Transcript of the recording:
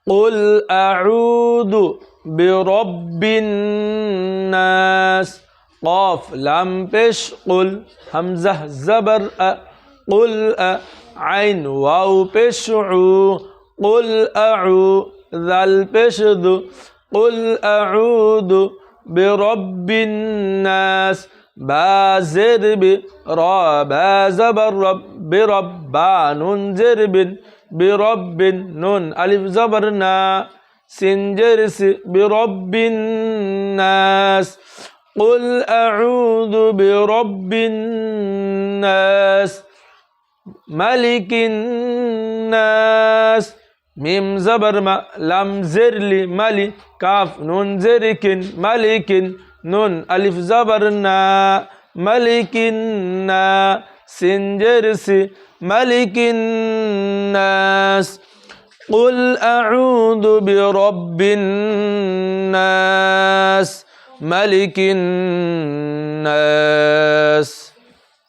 قل أعوذ برب الناس قاف لام পেশ قل همزة زبر قل عين واو পেশ قل أعو ذال পেশ قل أعوذ برب الناس با زر را با زبر رب برب نون زر برب نون ألف زبر نا سنجرس برب الناس قل أعوذ برب الناس ملك الناس ميم زبر ما لام زرلي ملي كاف نون زركن ملك نون ألف زبر نا ملك النا سنجرس ملك الناس قل أعوذ برب الناس ملك الناس